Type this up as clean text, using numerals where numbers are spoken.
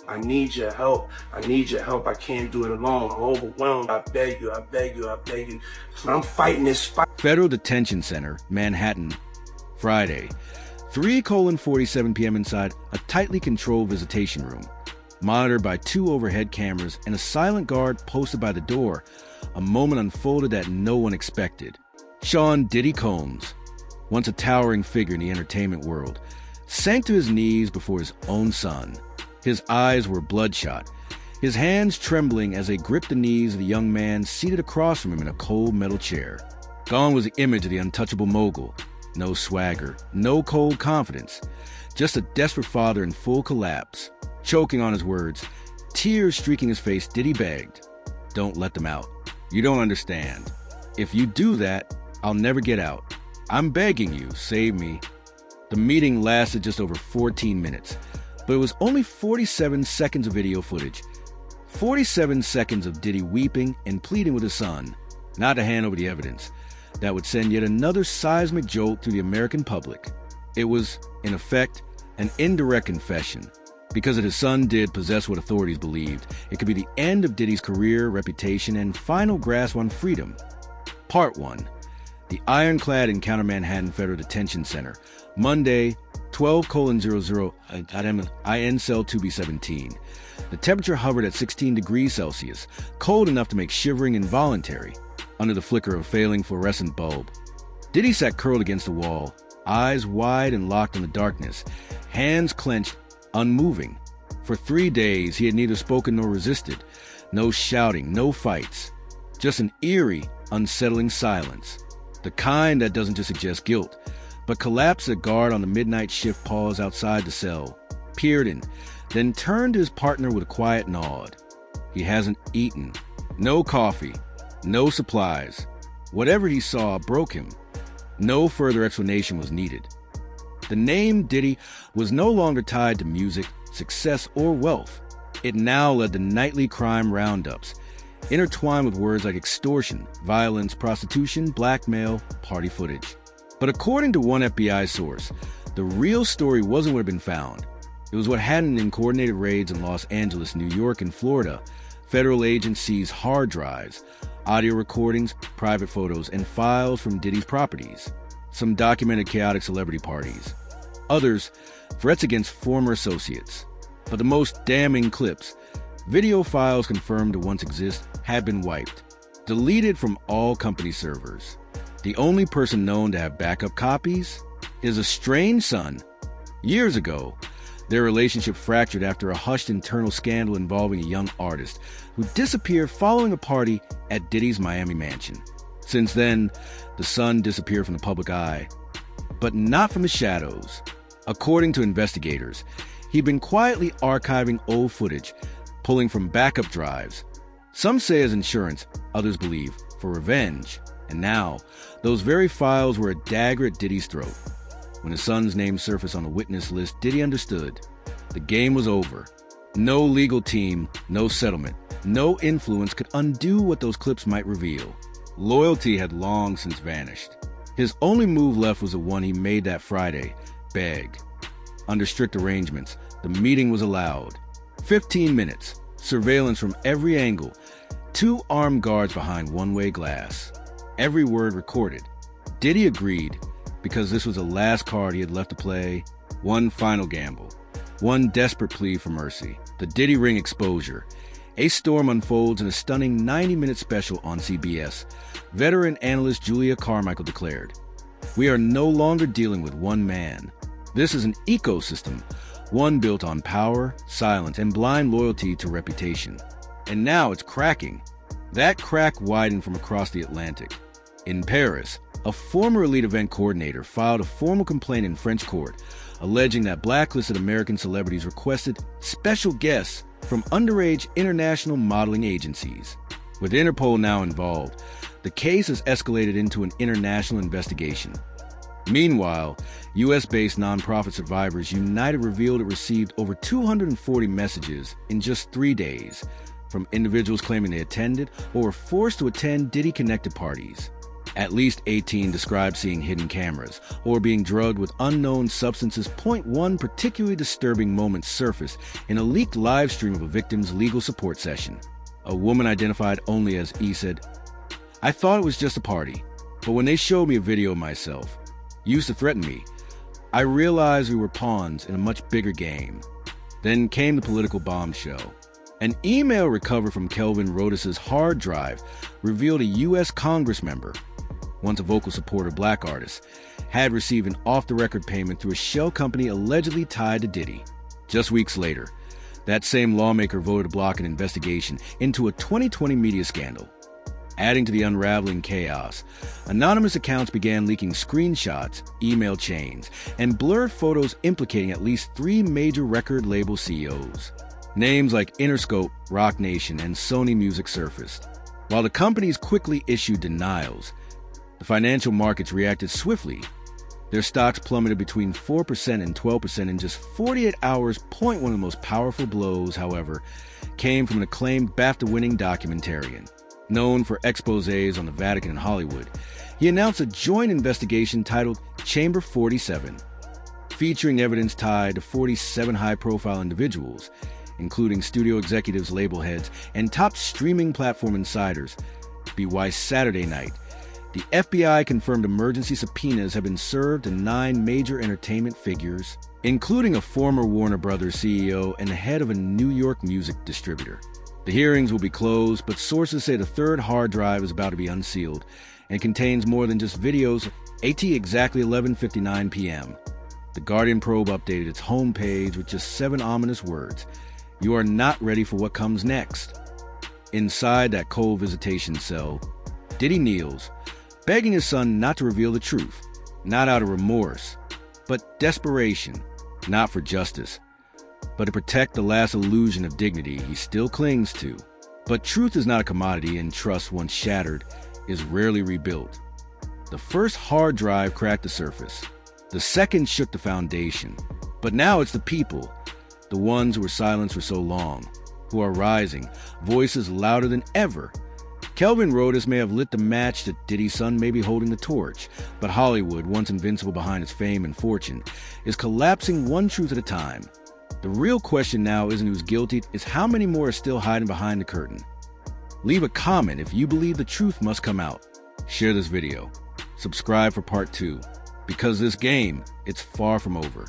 I need your help. I need your help. I can't do it alone. I'm overwhelmed. I beg you, I beg you, I beg you. I'm fighting this fight. Federal Detention Center, Manhattan, Friday, 3:47 p.m. inside a tightly controlled visitation room, monitored by 2 overhead cameras and a silent guard posted by the door. A moment unfolded that no one expected. Sean Diddy Combs, once a towering figure in the entertainment world, sank to his knees before his own son. His eyes were bloodshot, his hands trembling as they gripped the knees of the young man seated across from him in a cold metal chair. Gone was the image of the untouchable mogul. No swagger, no cold confidence, just a desperate father in full collapse. Choking on his words, tears streaking his face, Diddy begged, "Don't let them out. You don't understand. If you do that, I'll never get out. I'm begging you, save me." The meeting lasted just over 14 minutes, but it was only 47 seconds of video footage. 47 seconds of Diddy weeping and pleading with his son not to hand over the evidence that would send yet another seismic jolt through the American public. It was, in effect, an indirect confession. Because if his son did possess what authorities believed, it could be the end of Diddy's career, reputation, and final grasp on freedom. Part 1. The ironclad encounter Manhattan Federal Detention Center, Monday, 12:00 IN cell 2B17. The temperature hovered at 16 degrees Celsius, cold enough to make shivering involuntary, under the flicker of a failing fluorescent bulb. Diddy sat curled against the wall, eyes wide and locked in the darkness, hands clenched, unmoving. For 3 days, he had neither spoken nor resisted. No shouting, no fights. Just an eerie, unsettling silence. The kind that doesn't just suggest guilt, but collapsed a guard on the midnight shift paused outside the cell, peered in, then turned to his partner with a quiet nod. He hasn't eaten. No coffee. No supplies. Whatever he saw broke him. No further explanation was needed. The name Diddy was no longer tied to music, success, or wealth. It now led to nightly crime roundups, intertwined with words like extortion, violence, prostitution, blackmail, party footage. But according to one FBI source, the real story wasn't what had been found. It was what hadn't in coordinated raids in Los Angeles, New York, and Florida. Federal agents seized hard drives, audio recordings, private photos, and files from Diddy's properties. Some documented chaotic celebrity parties. Others, threats against former associates. But the most damning clips, video files confirmed to once exist, had been wiped, deleted from all company servers. The only person known to have backup copies is a estranged son. Years ago, their relationship fractured after a hushed internal scandal involving a young artist who disappeared following a party at Diddy's Miami mansion. Since then, the son disappeared from the public eye, but not from the shadows. According to investigators, he'd been quietly archiving old footage, pulling from backup drives. Some say as insurance, others believe for revenge. And now, those very files were a dagger at Diddy's throat. When his son's name surfaced on the witness list, Diddy understood. The game was over. No legal team, no settlement, no influence could undo what those clips might reveal. Loyalty had long since vanished. His only move left was the one he made that Friday, beg. Under strict arrangements, the meeting was allowed. 15 minutes, surveillance from every angle, 2 armed guards behind one-way glass. Every word recorded. Diddy agreed, because this was the last card he had left to play. One final gamble. One desperate plea for mercy. The Diddy Ring exposure. A storm unfolds in a stunning 90-minute special on CBS. Veteran analyst Julia Carmichael declared, "We are no longer dealing with one man. This is an ecosystem, one built on power, silence, and blind loyalty to reputation. And now it's cracking." That crack widened from across the Atlantic. In Paris, a former elite event coordinator filed a formal complaint in French court, alleging that blacklisted American celebrities requested special guests from underage international modeling agencies. With Interpol now involved, the case has escalated into an international investigation. Meanwhile, U.S.-based nonprofit Survivors United revealed it received over 240 messages in just 3 days from individuals claiming they attended or were forced to attend Diddy-connected parties. At least 18 described seeing hidden cameras or being drugged with unknown substances. One particularly disturbing moment surfaced in a leaked live stream of a victim's legal support session. A woman identified only as E said, "I thought it was just a party, but when they showed me a video of myself, used to threaten me, I realized we were pawns in a much bigger game." Then came the political bombshell. An email recovered from Kelvin Rodis's hard drive revealed a U.S. Congress member, once a vocal supporter of black artists, had received an off-the-record payment through a shell company allegedly tied to Diddy. Just weeks later, that same lawmaker voted to block an investigation into a 2020 media scandal. Adding to the unraveling chaos, anonymous accounts began leaking screenshots, email chains, and blurred photos implicating at least 3 major record label CEOs. Names like Interscope, Roc Nation, and Sony Music surfaced. While the companies quickly issued denials, the financial markets reacted swiftly. Their stocks plummeted between 4% and 12% in just 48 hours. One of the most powerful blows, however, came from an acclaimed BAFTA-winning documentarian. Known for exposés on the Vatican and Hollywood, he announced a joint investigation titled Chamber 47, featuring evidence tied to 47 high-profile individuals, including studio executives, label heads, and top streaming platform insiders. By Saturday night, the FBI confirmed emergency subpoenas have been served to 9 major entertainment figures, including a former Warner Brothers CEO and the head of a New York music distributor. The hearings will be closed, but sources say the third hard drive is about to be unsealed and contains more than just videos. At exactly 11:59 p.m., the Guardian probe updated its homepage with just 7 ominous words: "You are not ready for what comes next." Inside that cold visitation cell, Diddy kneels, begging his son not to reveal the truth, not out of remorse, but desperation, not for justice, but to protect the last illusion of dignity he still clings to. But truth is not a commodity, and trust, once shattered, is rarely rebuilt. The first hard drive cracked the surface. The second shook the foundation. But now it's the people, the ones who were silenced for so long, who are rising, voices louder than ever. Kelvin Rodis may have lit the match that Diddy's son may be holding the torch, but Hollywood, once invincible behind its fame and fortune, is collapsing one truth at a time. The real question now isn't who's guilty, it's how many more are still hiding behind the curtain. Leave a comment if you believe the truth must come out. Share this video. Subscribe for part 2. Because this game, it's far from over.